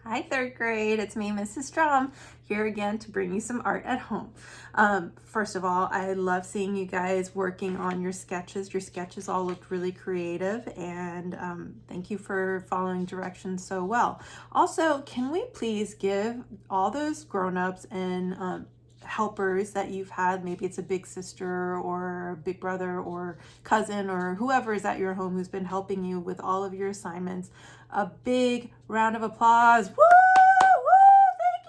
Hi, third grade. It's me, Mrs. Strom, here again to bring you some art at home. First of all, I love seeing you guys working on your sketches. Your sketches all looked really creative, and thank you for following directions so well. Also, can we please give all those grown-ups and helpers that you've had, maybe it's a big sister or big brother or cousin or whoever is at your home who's been helping you with all of your assignments, a big round of applause. Woo! Woo! Thank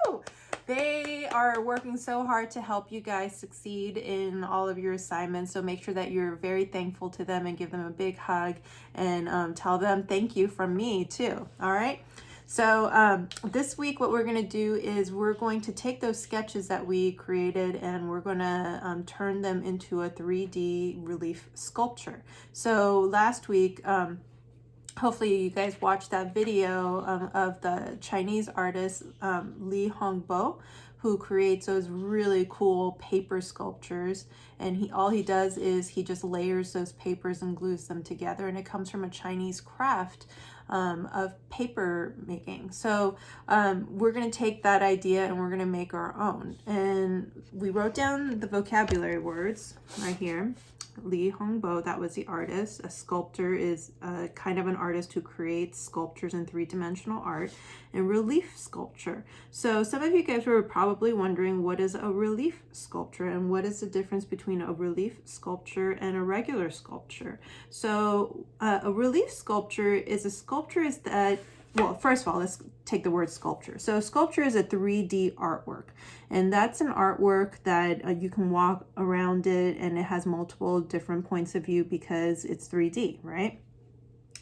you! They are working so hard to help you guys succeed in all of your assignments. So make sure that you're very thankful to them and give them a big hug and tell them thank you from me too. All right. So this week what we're going to do is we're going to take those sketches that we created and we're going to turn them into a 3D relief sculpture. So last week, hopefully you guys watched that video of the Chinese artist Li Hongbo, who creates those really cool paper sculptures. And all he does is he just layers those papers and glues them together, and it comes from a Chinese craft of paper making. So we're going to take that idea and we're going to make our own. And we wrote down the vocabulary words right here. Li Hongbo, that was the artist. A sculptor is kind of an artist who creates sculptures in three-dimensional art, and relief sculpture. So some of you guys were probably wondering, what is a relief sculpture and what is the difference between a relief sculpture and a regular sculpture? So a relief sculpture is a sculpture is that, well, first of all, let's take the word sculpture. So sculpture is a 3D artwork, and that's an artwork that you can walk around it and it has multiple different points of view because it's 3D, right?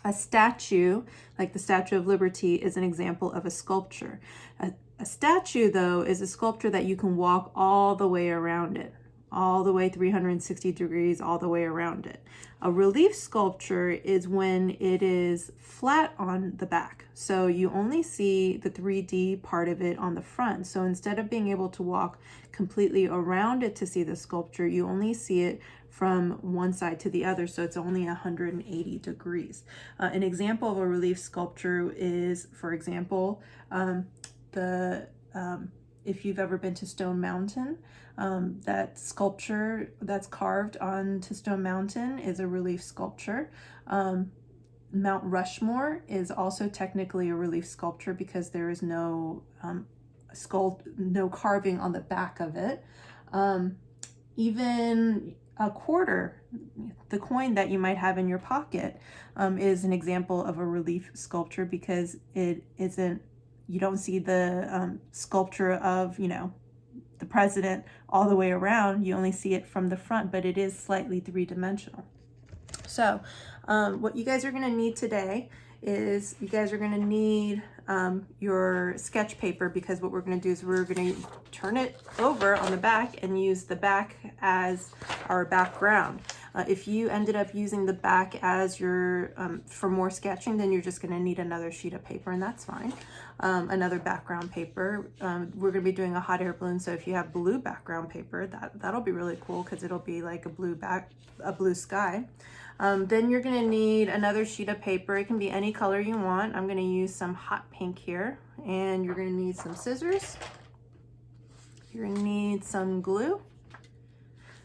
A statue, like the Statue of Liberty, is an example of a sculpture. A statue, though, is a sculpture that you can walk all the way around it, all the way 360 degrees, all the way around it. A relief sculpture is when it is flat on the back. So you only see the 3D part of it on the front. So instead of being able to walk completely around it to see the sculpture, you only see it from one side to the other, so it's only 180 degrees. An example of a relief sculpture is, for example, if you've ever been to Stone Mountain, that sculpture that's carved onto Stone Mountain is a relief sculpture. Mount Rushmore is also technically a relief sculpture because there is no no carving on the back of it. Even a quarter, the coin that you might have in your pocket, is an example of a relief sculpture because it isn't, you don't see the sculpture of, the president all the way around. You only see it from the front, but it is slightly three-dimensional. So what you guys are going to need today is you guys are going to need your sketch paper, because what we're going to do is we're going to turn it over on the back and use the back as our background. If you ended up using the back as your for more sketching, then you're just going to need another sheet of paper, and that's fine. Another background paper. We're going to be doing a hot air balloon, so if you have blue background paper, that'll be really cool because it'll be like a blue sky. Then you're going to need another sheet of paper. It can be any color you want. I'm going to use some hot pink here, and you're going to need some scissors. You're going to need some glue.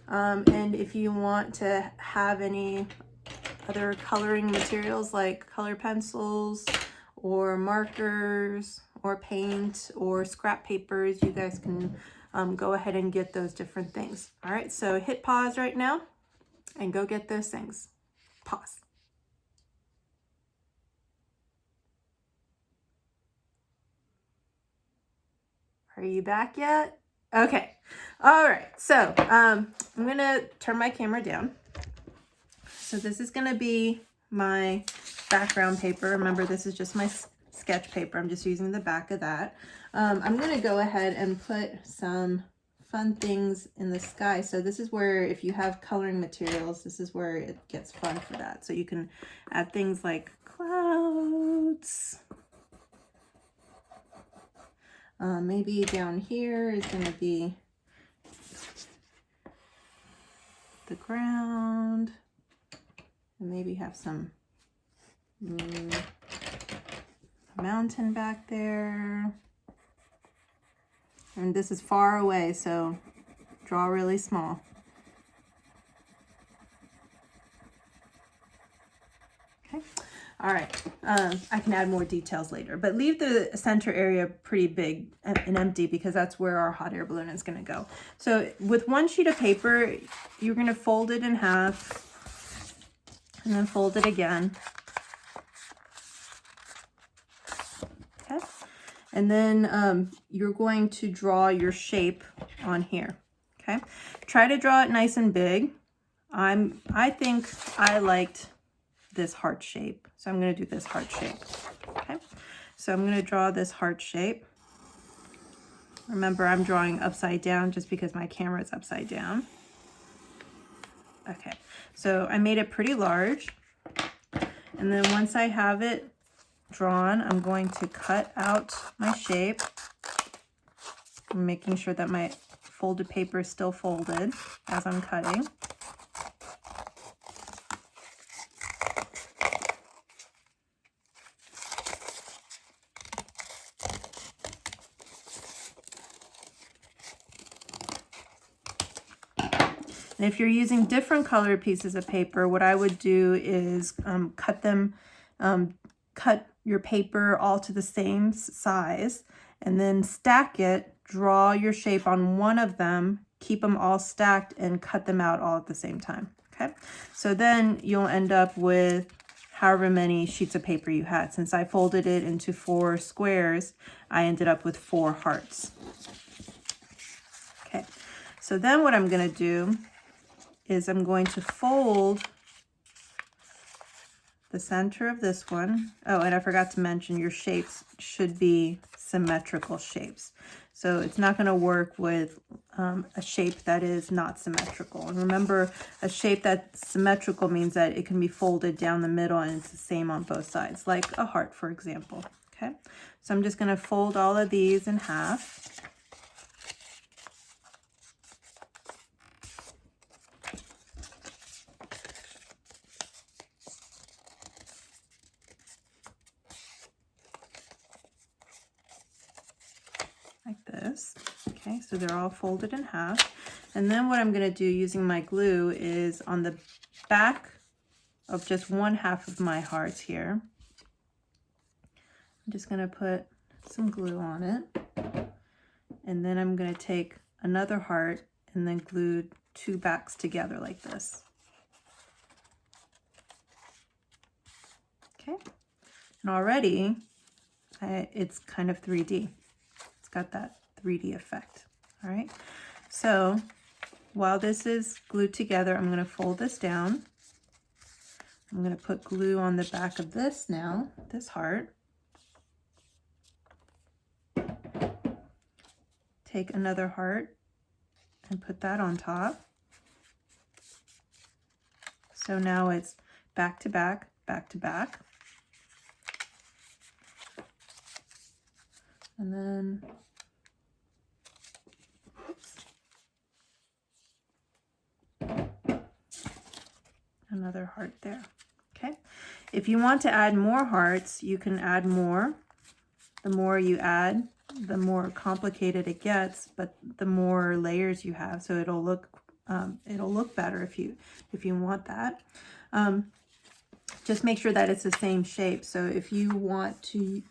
And if you want to have any other coloring materials like color pencils or markers or paint or scrap papers, you guys can go ahead and get those different things. All right, so hit pause right now and go get those things. Pause. Are you back yet? Okay. All right. So I'm going to turn my camera down. So this is going to be my background paper. Remember, this is just my sketch paper. I'm just using the back of that. I'm going to go ahead and put some fun things in the sky. So this is where, if you have coloring materials, this is where it gets fun for that. So you can add things like clouds. Maybe down here is going to be the ground, and maybe have some mountain back there. And this is far away, so draw really small. Okay. All right, I can add more details later, but leave the center area pretty big and empty because that's where our hot air balloon is going to go. So with one sheet of paper, you're going to fold it in half and then fold it again. Okay, and then you're going to draw your shape on here. Okay, try to draw it nice and big. I think I liked this heart shape, so I'm going to do this heart shape. Okay, so I'm going to draw this heart shape. Remember, I'm drawing upside down just because my camera is upside down. Okay, so I made it pretty large, and then once I have it drawn, I'm going to cut out my shape. I'm making sure that my folded paper is still folded as I'm cutting. And if you're using different colored pieces of paper, what I would do is cut your paper all to the same size, and then stack it, draw your shape on one of them, keep them all stacked, and cut them out all at the same time. Okay, so then you'll end up with however many sheets of paper you had. Since I folded it into 4 squares, I ended up with 4 hearts. Okay, so then what I'm going to do is I'm going to fold the center of this one. Oh, and I forgot to mention your shapes should be symmetrical shapes. So it's not going to work with a shape that is not symmetrical. And remember, a shape that's symmetrical means that it can be folded down the middle and it's the same on both sides, like a heart, for example. Okay, so I'm just going to fold all of these in half. Like this. Okay, so they're all folded in half. And then what I'm going to do using my glue is on the back of just 1/2 of my hearts here, I'm just going to put some glue on it. And then I'm going to take another heart and then glue 2 backs together like this. Okay, and already it's kind of 3D. Got that 3D effect. All right, so while this is glued together, I'm going to fold this down. I'm going to put glue on the back of this now, this heart. Take another heart and put that on top. So now it's back to back, back to back. And then another heart there. Okay, if you want to add more hearts, you can add more. The more you add, the more complicated it gets, but the more layers you have, so it'll look better if you want that. Just make sure that it's the same shape. So if you want to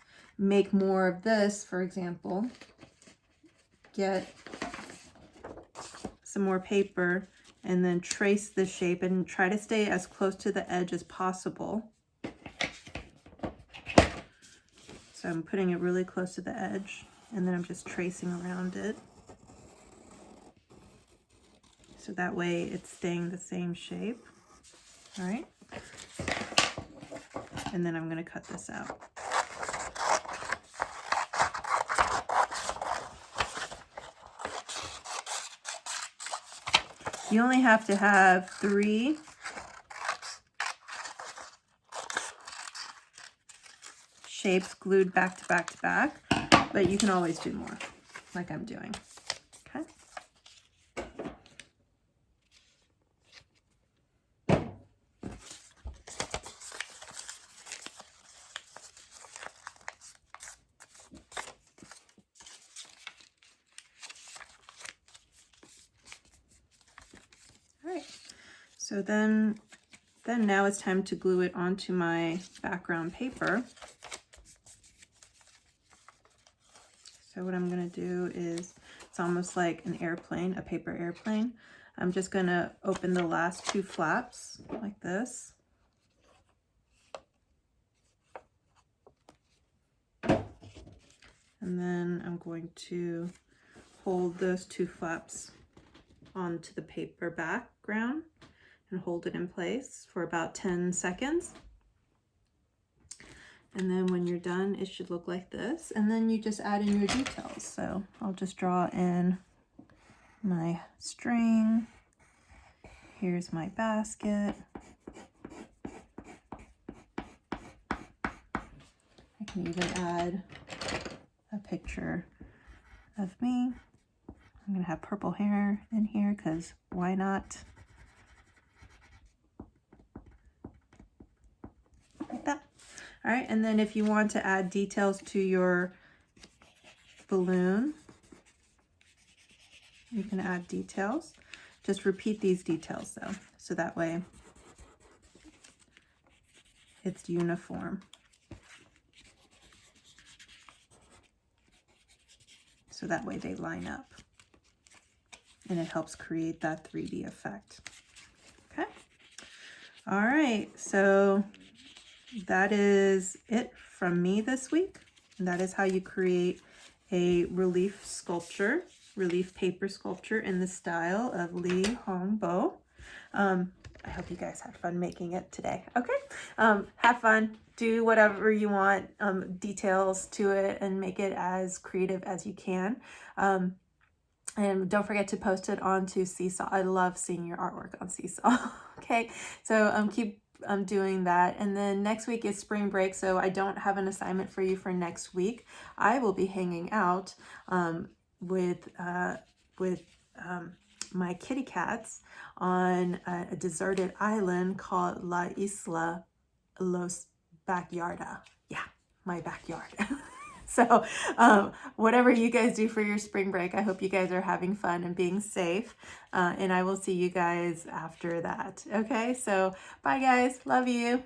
make more of this, for example, get some more paper and then trace the shape and try to stay as close to the edge as possible. So I'm putting it really close to the edge, and then I'm just tracing around it. So that way it's staying the same shape. All right. And then I'm going to cut this out. You only have to have 3 shapes glued back to back to back, but you can always do more, like I'm doing. Okay. So then now it's time to glue it onto my background paper. So what I'm going to do is, it's almost like an airplane, a paper airplane. I'm just going to open the last two flaps like this. And then I'm going to hold those two flaps onto the paper background and hold it in place for about 10 seconds. And then when you're done, it should look like this. And then you just add in your details. So I'll just draw in my string. Here's my basket. I can even add a picture of me. I'm gonna have purple hair in here because why not? Like that. All right, and then if you want to add details to your balloon, you can add details. Just repeat these details though, so that way it's uniform. So that way they line up and it helps create that 3D effect. Okay. All right, so that is it from me this week. And that is how you create a relief sculpture, relief paper sculpture in the style of Li Hongbo. I hope you guys had fun making it today. Okay, have fun, do whatever you want, details to it, and make it as creative as you can. And don't forget to post it onto Seesaw. I love seeing your artwork on Seesaw. Okay, so keep doing that. And then next week is spring break, so I don't have an assignment for you for next week. I will be hanging out with my kitty cats on a deserted island called La Isla Los Backyarda. Yeah, my backyard. So whatever you guys do for your spring break, I hope you guys are having fun and being safe. And I will see you guys after that. Okay, so bye guys. Love you.